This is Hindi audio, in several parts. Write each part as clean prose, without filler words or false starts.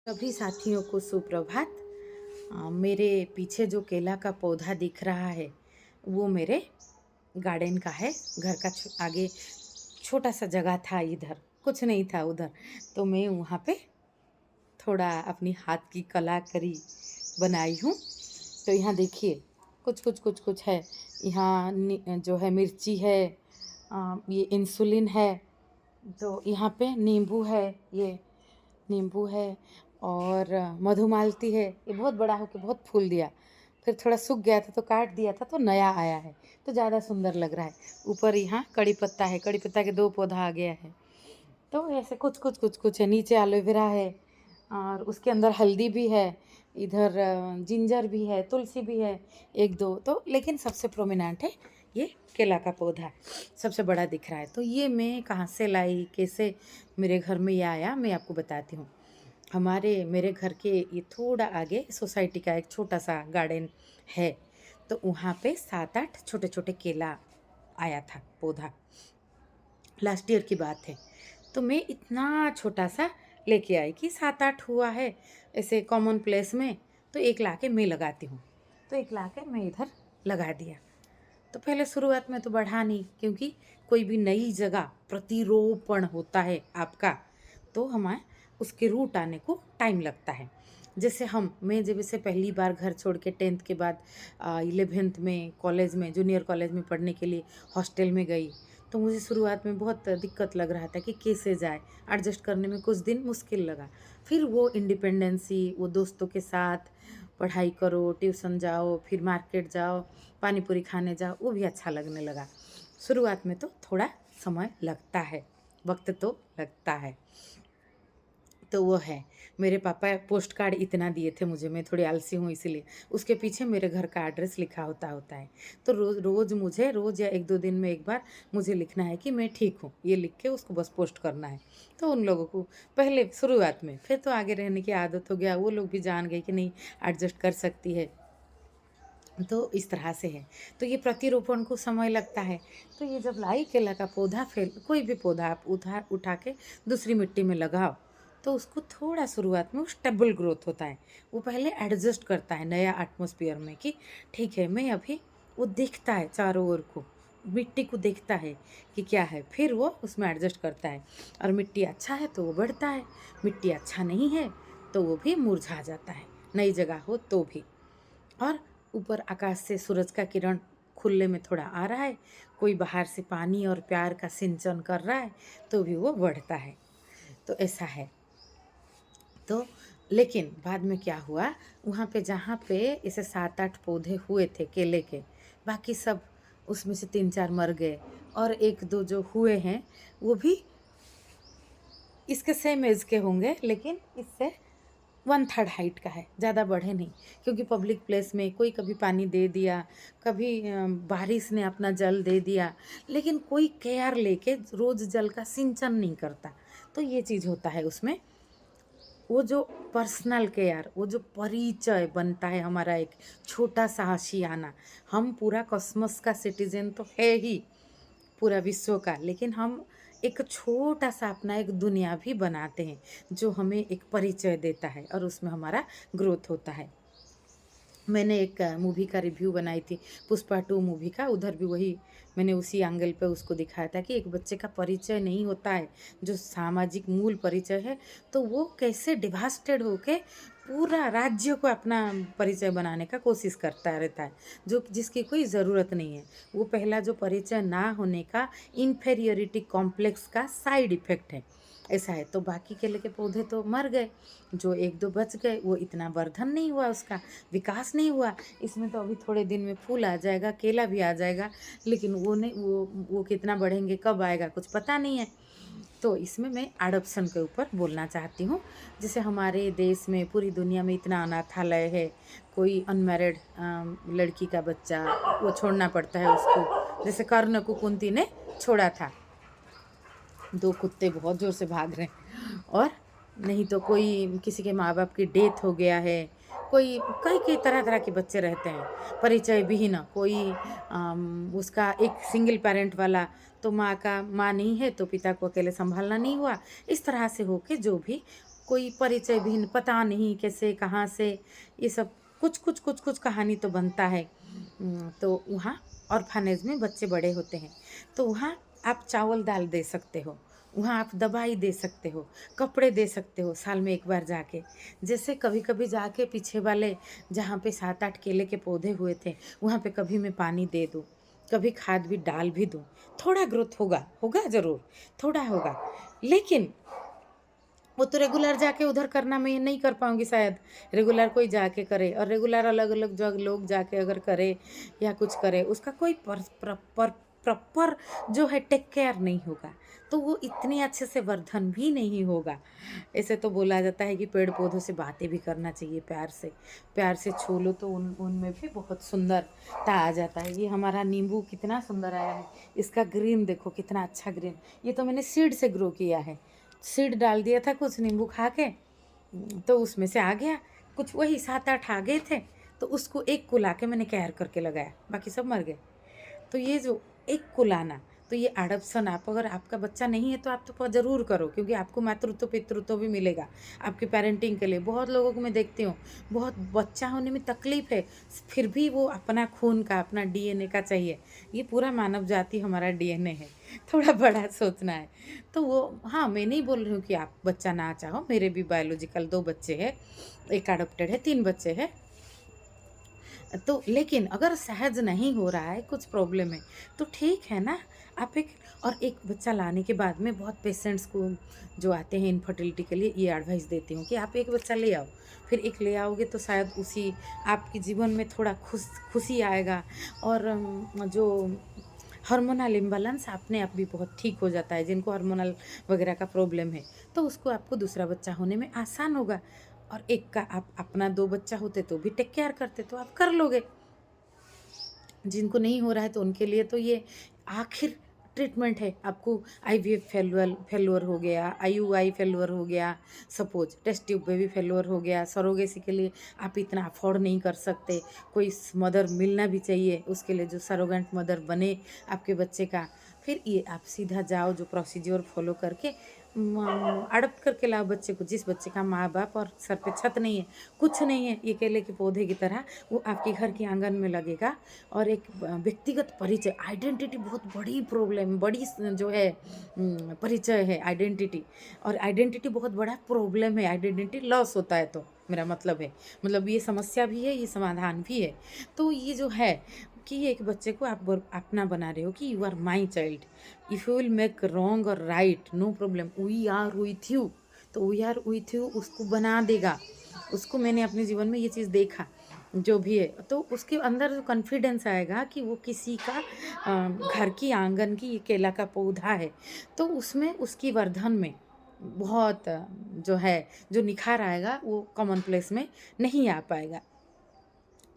सभी साथियों को सुप्रभात। मेरे पीछे जो केला का पौधा दिख रहा है वो मेरे गार्डन का है। घर का आगे छोटा सा जगह था, इधर कुछ नहीं था उधर, तो मैं वहाँ पे थोड़ा अपनी हाथ की कलाकारी बनाई हूँ। तो यहाँ देखिए, कुछ है। यहाँ जो है मिर्ची है, ये इंसुलिन है। तो यहाँ पे नींबू है, ये नींबू है। और मधुमालती है, ये बहुत बड़ा होके बहुत फूल दिया, फिर थोड़ा सूख गया था तो काट दिया था, तो नया आया है तो ज़्यादा सुंदर लग रहा है। ऊपर यहाँ कड़ी पत्ता है, कड़ी पत्ता के 2 पौधा आ गया है। तो ऐसे कुछ है। नीचे एलोवेरा है और उसके अंदर हल्दी भी है। इधर जिंजर भी है, तुलसी भी है, एक दो तो। लेकिन सबसे प्रोमिनेंट है ये केला का पौधा, सबसे बड़ा दिख रहा है। तो ये मैं कहाँ से लाई, कैसे मेरे घर में ये आया, मैं आपको बताती हूँ। मेरे घर के ये थोड़ा आगे सोसाइटी का एक छोटा सा गार्डन है। तो वहाँ पे 7-8 छोटे छोटे केला आया था पौधा, लास्ट ईयर की बात है। तो मैं इतना छोटा सा लेके आई कि 7-8 हुआ है ऐसे कॉमन प्लेस में। तो एक लाके मैं लगाती हूँ, तो एक लाके मैं इधर लगा दिया। तो पहले शुरुआत में तो बढ़ा नहीं, क्योंकि कोई भी नई जगह प्रतिरोपण होता है आपका, तो हमें उसके रूट आने को टाइम लगता है। जैसे मैं जब से पहली बार घर छोड़ के 10th के बाद 11th में कॉलेज में, जूनियर कॉलेज में पढ़ने के लिए हॉस्टल में गई, तो मुझे शुरुआत में बहुत दिक्कत लग रहा था कि कैसे जाए, एडजस्ट करने में कुछ दिन मुश्किल लगा। फिर वो इंडिपेंडेंसी, वो दोस्तों के साथ पढ़ाई करो, ट्यूशन जाओ, फिर मार्केट जाओ, पानी पूरी खाने जाओ, वो भी अच्छा लगने लगा। शुरुआत में तो थोड़ा समय लगता है, वक्त तो लगता है। तो वो है, मेरे पापा पोस्ट कार्ड इतना दिए थे मुझे, मैं थोड़ी आलसी हूँ इसीलिए उसके पीछे मेरे घर का एड्रेस लिखा होता है। तो रोज़ या 1-2 दिन में एक बार मुझे लिखना है कि मैं ठीक हूँ, ये लिख के उसको बस पोस्ट करना है। तो उन लोगों को पहले शुरुआत में, फिर तो आगे रहने की आदत हो गया, वो लोग भी जान गए कि नहीं एडजस्ट कर सकती है। तो इस तरह से है। तो ये प्रतिरोपण को समय लगता है। तो ये जब लाई केला का पौधा, कोई भी पौधा आप उठा के दूसरी मिट्टी में लगाओ, तो उसको थोड़ा शुरुआत में स्टेबल ग्रोथ होता है। वो पहले एडजस्ट करता है नया एटमॉस्फेयर में कि ठीक है मैं अभी, वो देखता है चारों ओर को, मिट्टी को देखता है कि क्या है, फिर वो उसमें एडजस्ट करता है। और मिट्टी अच्छा है तो वो बढ़ता है, मिट्टी अच्छा नहीं है तो वो भी मुरझा जाता है, नई जगह हो तो भी। और ऊपर आकाश से सूरज का किरण खुले में थोड़ा आ रहा है, कोई बाहर से पानी और प्यार का सिंचन कर रहा है, तो भी वो बढ़ता है। तो ऐसा है। तो लेकिन बाद में क्या हुआ, वहाँ पे जहाँ पे ऐसे 7-8 पौधे हुए थे केले के, बाकी सब उसमें से 3-4 मर गए। और 1-2 जो हुए हैं वो भी इसके सेम एज के होंगे, लेकिन इससे 1/3 हाइट का है, ज़्यादा बढ़े नहीं। क्योंकि पब्लिक प्लेस में कोई कभी पानी दे दिया, कभी बारिश ने अपना जल दे दिया, लेकिन कोई केयर लेके रोज़ जल का सिंचन नहीं करता। तो ये चीज़ होता है उसमें। वो जो पर्सनल केयर, वो जो परिचय बनता है हमारा, एक छोटा सा आशियाना। हम पूरा कॉस्मोस का सिटीजन तो है ही, पूरा विश्व का, लेकिन हम एक छोटा सा अपना एक दुनिया भी बनाते हैं, जो हमें एक परिचय देता है और उसमें हमारा ग्रोथ होता है। मैंने एक मूवी का रिव्यू बनाई थी, पुष्पा 2 मूवी का, उधर भी वही मैंने उसी एंगल पे उसको दिखाया था कि एक बच्चे का परिचय नहीं होता है, जो सामाजिक मूल परिचय है, तो वो कैसे डिवास्टेड होके पूरा राज्य को अपना परिचय बनाने का कोशिश करता रहता है, जो जिसकी कोई ज़रूरत नहीं है। वो पहला जो परिचय ना होने का इन्फेरियोरिटी कॉम्प्लेक्स का साइड इफ़ेक्ट है, ऐसा है। तो बाकी केले के पौधे तो मर गए, जो 1-2 बच गए, वो इतना वर्धन नहीं हुआ, उसका विकास नहीं हुआ। इसमें तो अभी थोड़े दिन में फूल आ जाएगा, केला भी आ जाएगा, लेकिन वो नहीं, वो कितना बढ़ेंगे, कब आएगा, कुछ पता नहीं है। तो इसमें मैं अडॉप्शन के ऊपर बोलना चाहती हूँ। जैसे हमारे देश में, पूरी दुनिया में इतना अनाथालय है, कोई अनमैरिड लड़की का बच्चा वो छोड़ना पड़ता है उसको, जैसे कर्ण को कुंती ने छोड़ा था। 2 कुत्ते बहुत ज़ोर से भाग रहे हैं। और नहीं तो कोई किसी के माँ-बाप की डेथ हो गया है, कोई कई-कई तरह-तरह के बच्चे रहते हैं, परिचय विहीन। कोई उसका एक सिंगल पैरेंट वाला, तो माँ नहीं है तो पिता को अकेले सँभालना नहीं हुआ। इस तरह से हो के जो भी कोई परिचय भी पता नहीं कैसे कहाँ से, ये सब कुछ कुछ कुछ कुछ कहानी तो बनता है। तो वहाँ ऑर्फनेज में बच्चे बड़े होते हैं, तो वहाँ आप चावल दाल दे सकते हो, वहाँ आप दवाई दे सकते हो, कपड़े दे सकते हो साल में एक बार जाके। जैसे कभी कभी जाके पीछे वाले जहाँ पे 7-8 केले के पौधे हुए थे, वहाँ पे कभी मैं पानी दे दूँ, कभी खाद भी डाल भी दूँ। थोड़ा ग्रोथ होगा, होगा ज़रूर, थोड़ा होगा, लेकिन वो तो रेगुलर जाके उधर करना मैं नहीं कर पाऊँगी शायद। रेगुलर कोई जाके करे, और रेगुलर अलग-अलग जग लोग जाके अगर करे या कुछ करे, उसका कोई प्रॉपर जो है टेक केयर नहीं होगा, तो वो इतने अच्छे से वर्धन भी नहीं होगा। ऐसे तो बोला जाता है कि पेड़-पौधों से बातें भी करना चाहिए प्यार से। प्यार से छू लो तो उनमें भी बहुत सुंदरता आ जाता है। ये हमारा नींबू कितना सुंदर आया है, इसका ग्रीन देखो कितना अच्छा ग्रीन। ये तो मैंने सीड से ग्रो किया है। सीड डाल दिया था कुछ नींबू खा के, तो उसमें से आ गया कुछ, वही 7-8 आ गए थे, तो उसको एक को लाके मैंने केयर करके लगाया, बाकी सब मर गए। तो ये जो एक को लाना, तो ये एडॉप्शन, आप अगर आपका बच्चा नहीं है तो आप तो ज़रूर करो, क्योंकि आपको मातृत्व पितृत्व भी मिलेगा आपकी पेरेंटिंग के लिए। बहुत लोगों को मैं देखती हूँ, बहुत बच्चा होने में तकलीफ है, फिर भी वो अपना खून का, अपना डीएनए का चाहिए। ये पूरा मानव जाति हमारा डीएनए है, थोड़ा बड़ा सोचना है। तो वो, हाँ, मैं नहीं बोल रही हूँ कि आप बच्चा ना चाहो, मेरे भी बायोलॉजिकल 2 बच्चे हैं, एक एडॉप्टेड है, 3 बच्चे हैं। तो लेकिन अगर सहज नहीं हो रहा है, कुछ प्रॉब्लम है, तो ठीक है ना, आप एक, और एक बच्चा लाने के बाद में बहुत पेशेंट्स को जो आते हैं इनफर्टिलिटी के लिए, ये एडवाइस देती हूँ कि आप एक बच्चा ले आओ, फिर एक ले आओगे तो शायद उसी आपके जीवन में थोड़ा खुशी आएगा, और जो हार्मोनल इम्बैलेंस अपने आप भी बहुत ठीक हो जाता है। जिनको हार्मोनल वगैरह का प्रॉब्लम है, तो उसको आपको दूसरा बच्चा होने में आसान होगा। और एक का आप अपना 2 बच्चा होते तो भी टेक केयर करते, तो आप कर लोगे। जिनको नहीं हो रहा है तो उनके लिए तो ये आखिर ट्रीटमेंट है। आपको आईवीएफ फेल्योर हो गया, आईयूआई फेल्योर हो गया, suppose test tube baby failure हो गया, सरोगेसी के लिए आप इतना अफोर्ड नहीं कर सकते, कोई मदर मिलना भी चाहिए, उसके लिए जो सरोगेंट मदर बने आपके बच्चे का, फिर ये आप सीधा जाओ जो प्रोसीजर फॉलो करके अडप्ट करके लाओ बच्चे को। जिस बच्चे का माँ बाप और सर पे छत नहीं है, कुछ नहीं है, ये केले के पौधे की तरह वो आपके घर के आंगन में लगेगा। और एक व्यक्तिगत परिचय, आइडेंटिटी बहुत बड़ी प्रॉब्लम, बड़ी जो है परिचय है आइडेंटिटी, और आइडेंटिटी बहुत बड़ा प्रॉब्लम है। आइडेंटिटी लॉस होता है, तो मेरा मतलब है, मतलब ये समस्या भी है, ये समाधान भी है। तो ये जो है कि एक बच्चे को आप अपना बना रहे हो कि you are my child, if you will make wrong or right, no problem, we are with you. तो वी आर विथ यू उसको बना देगा। उसको मैंने अपने जीवन में ये चीज़ देखा, जो भी है, तो उसके अंदर जो कॉन्फिडेंस आएगा कि वो किसी का घर की आंगन की ये केला का पौधा है, तो उसमें उसकी वर्धन में बहुत जो है, जो निखार आएगा वो कॉमन प्लेस में नहीं आ पाएगा।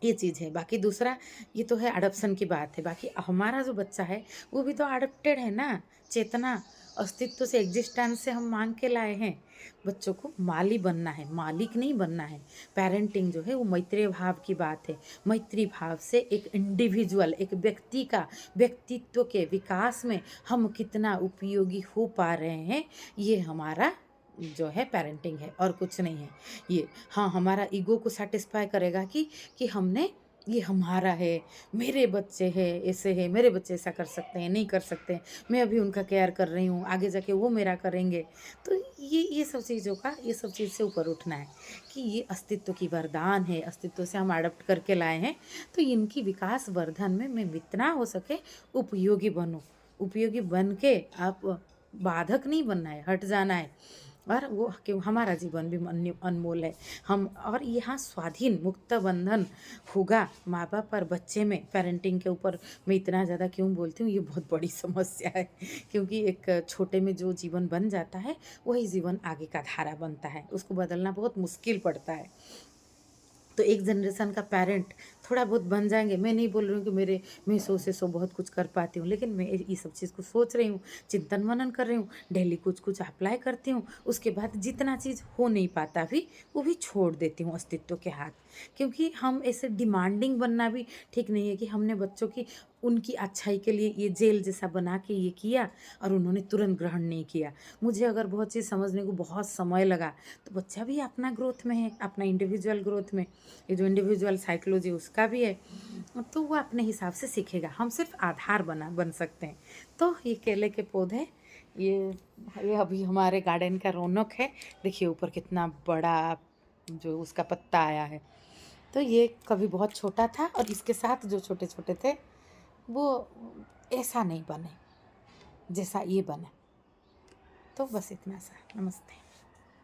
ये चीज़ है। बाकी दूसरा, ये तो है अडॉप्शन की बात है। बाकी हमारा जो बच्चा है वो भी तो अडॉप्टेड है ना, चेतना अस्तित्व से, एग्जिस्टेंस से हम मांग के लाए हैं। बच्चों को माली बनना है, मालिक नहीं बनना है। पेरेंटिंग जो है वो मैत्रीय भाव की बात है। मैत्री भाव से एक इंडिविजुअल, एक व्यक्ति का व्यक्तित्व के विकास में हम कितना उपयोगी हो पा रहे हैं, ये हमारा जो है पेरेंटिंग है, और कुछ नहीं है ये। हाँ, हमारा ईगो को सेटिस्फाई करेगा कि हमने, ये हमारा है, मेरे बच्चे हैं, ऐसे है, मेरे बच्चे ऐसा कर सकते हैं, नहीं कर सकते हैं, मैं अभी उनका केयर कर रही हूँ, आगे जाके वो मेरा करेंगे। तो ये सब चीज़ों का, ये सब चीज़ से ऊपर उठना है कि ये अस्तित्व की वरदान है, अस्तित्व से हम अडॉप्ट करके लाए हैं, तो इनकी विकास वर्धन में मैं जितना हो सके उपयोगी बनूँ। उपयोगी बन के आप, बाधक नहीं बनना है, हट जाना है। और वो कि हमारा जीवन भी अनमोल है। हम, और यहाँ स्वाधीन मुक्त बंधन होगा माँ बाप और बच्चे में। पेरेंटिंग के ऊपर मैं इतना ज़्यादा क्यों बोलती हूँ, ये बहुत बड़ी समस्या है, क्योंकि एक छोटे में जो जीवन बन जाता है वही जीवन आगे का धारा बनता है, उसको बदलना बहुत मुश्किल पड़ता है। तो एक जनरेशन का पेरेंट थोड़ा बहुत बन जाएँगे। मैं नहीं बोल रही हूँ कि मैं 100 से 100 बहुत कुछ कर पाती हूँ, लेकिन मैं ये सब चीज़ को सोच रही हूँ, चिंतन-मनन कर रही हूँ, डेली कुछ-कुछ अप्लाई करती हूँ। उसके बाद जितना चीज़ हो नहीं पाता भी, वो भी छोड़ देती हूँ अस्तित्व के हाथ। क्योंकि हम ऐसे डिमांडिंग बनना भी ठीक नहीं है कि हमने बच्चों की उनकी अच्छाई के लिए ये जेल जैसा बना के ये किया और उन्होंने तुरंत ग्रहण नहीं किया। मुझे अगर बहुत चीज़ समझने को बहुत समय लगा, तो बच्चा भी अपना ग्रोथ में है, अपना इंडिविजुअल ग्रोथ में। ये जो इंडिविजुअल साइकोलॉजी उसका भी है, तो वो अपने हिसाब से सीखेगा। हम सिर्फ आधार बन सकते हैं। तो ये केले के पौधे, ये ये अभी हमारे गार्डन का रौनक है। देखिए ऊपर कितना बड़ा जो उसका पत्ता आया है। तो ये कभी बहुत छोटा था और इसके साथ जो छोटे-छोटे थे, वो ऐसा नहीं बने, जैसा ये बने। तो बस इतना सा। नमस्ते।